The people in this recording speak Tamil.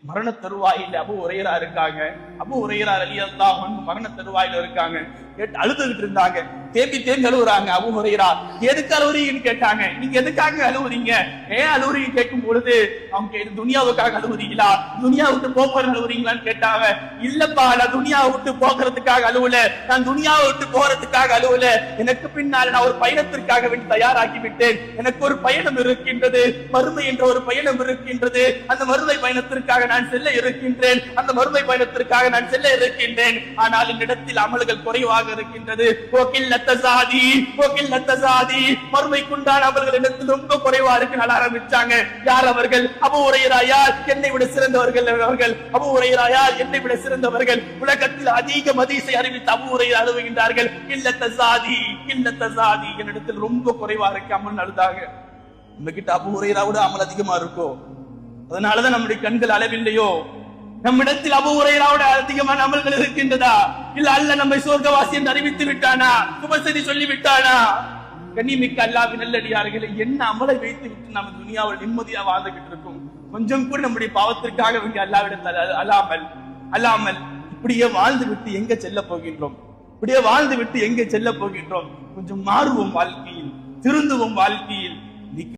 மரண தருவாயில அபூ ஹுரைரா இருக்காங்க. அபூ ஹுரைரா ரலியல்லாஹு அன்ஹு மரண தருவாயில இருக்காங்க. அழுதுகிட்டு இருந்தாங்க, தேம்பி தேம்பி அழுவுறாங்க. அபூ ஹுரைரா எதுக்கு அழுவுறீங்கன்னு கேட்டாங்க. நீங்க எதுக்காக அழுவுறீங்க, ஏன் அழுவுறீங்க கேட்கும் பொழுது அவங்க துனியாவுக்காக அழுவுறீங்களா, துனியா விட்டு போக அழுவுறீங்களான்னு கேட்டாங்க. இல்லப்பா, நான் துனியாவை விட்டு போகிறதுக்காக அழுவல, நான் துனியாவை விட்டு போறதுக்காக அழுவல, எனக்கு பின்னால் நான் ஒரு பயணத்திற்காக வேண்டி தயாராகி விட்டேன். எனக்கு ஒரு பயணம் இருக்கின்றது, மறுமை என்ற ஒரு பயணம் இருக்கின்றது. அந்த மறுமை பயணத்திற்காக நான் செல்ல இருக்கின்றேன், அந்த மறுமை பயணத்திற்காக நான் செல்ல இருக்கின்றேன். ஆனால் என்னிடத்தில் அமல்கள் குறைவாக இருக்கின்றது. மறுமைக்குண்டான அமல்கள் என்னிடத்தில் ரொம்ப குறைவா இருக்கு ஆரம்பிச்சாங்க. யார் அவர்கள்? அபூ ஹுரைரா. யார்? என்னை விட சிறந்தவர்கள் அவர்கள். அபூ ஹுரைரா யார்? என்னை விட சிறந்தவர்கள். உலகத்தில் அதிக ஹதீஸை அறிவித்த அபூ ஹுரைரா அழுவுகின்றார்கள். என்னிடத்தில் ரொம்ப குறைவா இருக்கு அமல் அழுதாங்க. உங்ககிட்ட அபூ ஹுரைராவோட அமல் அதிகமா இருக்கோ, அதனாலதான் நம்முடைய கண்கள் அளவில்லையோ? நம்மிடத்தில் அபூ ஹுரைராவோட அதிகமான அமல்கள் இருக்கின்றதா? இல்ல அல்லாஹ் நம்மை சொர்க்கவாசி என்று அறிவித்து விட்டானா, சுபசெய்தி சொல்லி விட்டானா? கண்ணியமிக்க அல்லாஹ்வின் நல்லடியார்களே, என்ன அமலை வைத்து விட்டு நம்ம துனியாவில் நிம்மதியா வாழ்ந்துகிட்டு இருக்கோம்? கொஞ்சம் கூட நம்முடைய பாவத்திற்காக வேண்டிய அல்லாஹ்விடத்தில் அல்லாமல் இப்படியே வாழ்ந்து விட்டு எங்க செல்ல போகின்றோம்? இப்படியே வாழ்ந்து விட்டு எங்க செல்ல போகின்றோம்? கொஞ்சம் மாறுவோம் வாழ்க்கையில், திருந்துவோம் வாழ்க்கையில்.